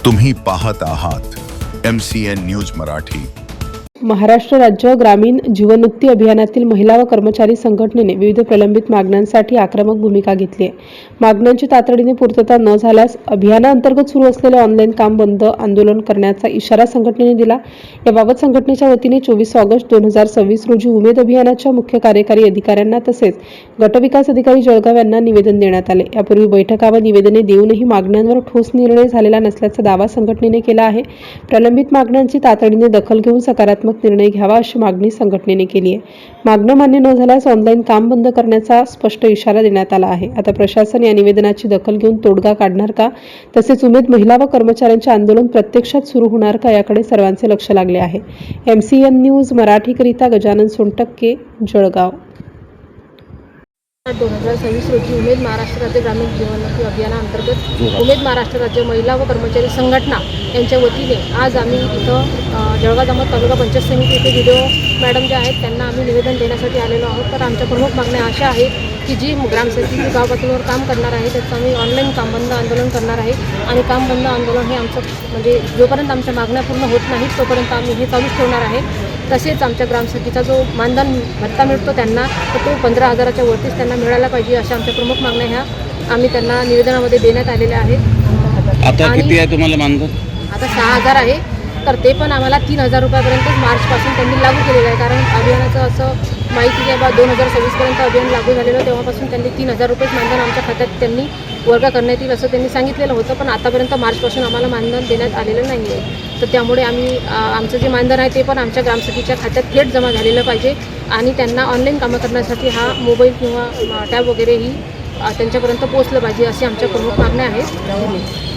तुम्ही पाहत आहात MCN न्यूज मराठी। महाराष्ट्र राज्य ग्रामीण जीवनोन्नती अभियानातील महिला व कर्मचारी संघटनेने विविध प्रलंबित मागण्यांसाठी आक्रमक भूमिका घेतली आहे। मागण्यांची तातडीने पूर्तता न झाल्यास अभियानाअंतर्गत सुरू असलेले ऑनलाईन काम बंद आंदोलन करण्याचा इशारा संघटनेने दिला। याबाबत संघटनेच्या वतीने 24 ऑगस्ट 2026 रोजी उमेद अभियानाच्या मुख्य कार्यकारी अधिकाऱ्यांना तसेच गटविकास अधिकारी जळगाव यांना निवेदन देण्यात आले। यापूर्वी बैठका व निवेदने देऊनही मागण्यांवर ठोस निर्णय झालेला नसल्याचा दावा संघटनेने केला आहे। प्रलंबित मागण्यांची तातडीने दखल घेऊन सकारात्मक निर्णय घ्यावा अशी मागणी संघटनेने केली आहे। मागण्या मान्य न झाल्यास ऑनलाईन काम बंद करण्याचा स्पष्ट इशारा देण्यात आला आहे। आता प्रशासन या निवेदनाची दखल घेऊन तोडगा काढणार का, तसेच उमेद महिला व कर्मचाऱ्यांचे आंदोलन प्रत्यक्षात सुरू होणार का, याकडे सर्वांचे लक्ष लागले आहे। MCN न्यूज मराठीकरिता गजानन सोनटक्के, जळगाव। 2026 रोजी उमेद महाराष्ट्र राज्य ग्रामीण जीवनोन्नती अभियानाअंतर्गत उमेद महाराष्ट्र राज्य महिला व कर्मचारी संघटना यांच्या वतीने आज आम्ही इथं जळगाव जामोद तालुका पंचायत समिती येथे व्हिडिओ मॅडम जे आहेत त्यांना आम्ही निवेदन देण्यासाठी आलेलो आहोत। तर आमच्या प्रमुख मागण्या अशा आहेत की जी ग्रामसेवकी गाव पातळीवर काम करणार आहे त्याचं आम्ही ऑनलाईन काम बंद आंदोलन करणार आहे आणि काम बंद आंदोलन हे आमचं म्हणजे जोपर्यंत आमच्या मागण्या पूर्ण होत नाहीत तोपर्यंत आम्ही हे चालूच ठेवणार आहे। तसेच आमच्या ग्रामसेवकीचा जो मानधन भत्ता मिळतो त्यांना तर तो 15,000च्या वरतीच त्यांना मिळायला पाहिजे अशा आमच्या प्रमुख मागण्या ह्या आम्ही त्यांना निवेदनामध्ये देण्यात आलेल्या आहेत। आता किती आहे तुम्हाला मानधन? आता 6,000 आहे, तर ते पण आम्हाला 3,000 रुपयापर्यंत मार्चपासून त्यांनी लागू केलेलं आहे। कारण अभियानाचं असं माहिती आहे बा 2026पर्यंत अभियान लागू झालेलं तेव्हापासून त्यांनी 3,000 रुपये मानधन आमच्या खात्यात त्यांनी वर्ग करण्यात येईल असं त्यांनी सांगितलेलं होतं, पण आतापर्यंत मार्चपासून आम्हाला मानधन देण्यात आलेलं नाही आहे। तर त्यामुळे आम्ही आमचं जे मानधन आहे ते पण आमच्या ग्रामसभेच्या खात्यात थेट जमा झालेलं पाहिजे आणि त्यांना ऑनलाईन कामं करण्यासाठी हा मोबाईल किंवा टॅब वगैरेही त्यांच्यापर्यंत पोहोचलं पाहिजे अशी आमच्या प्रमुख मागण्या आहेत।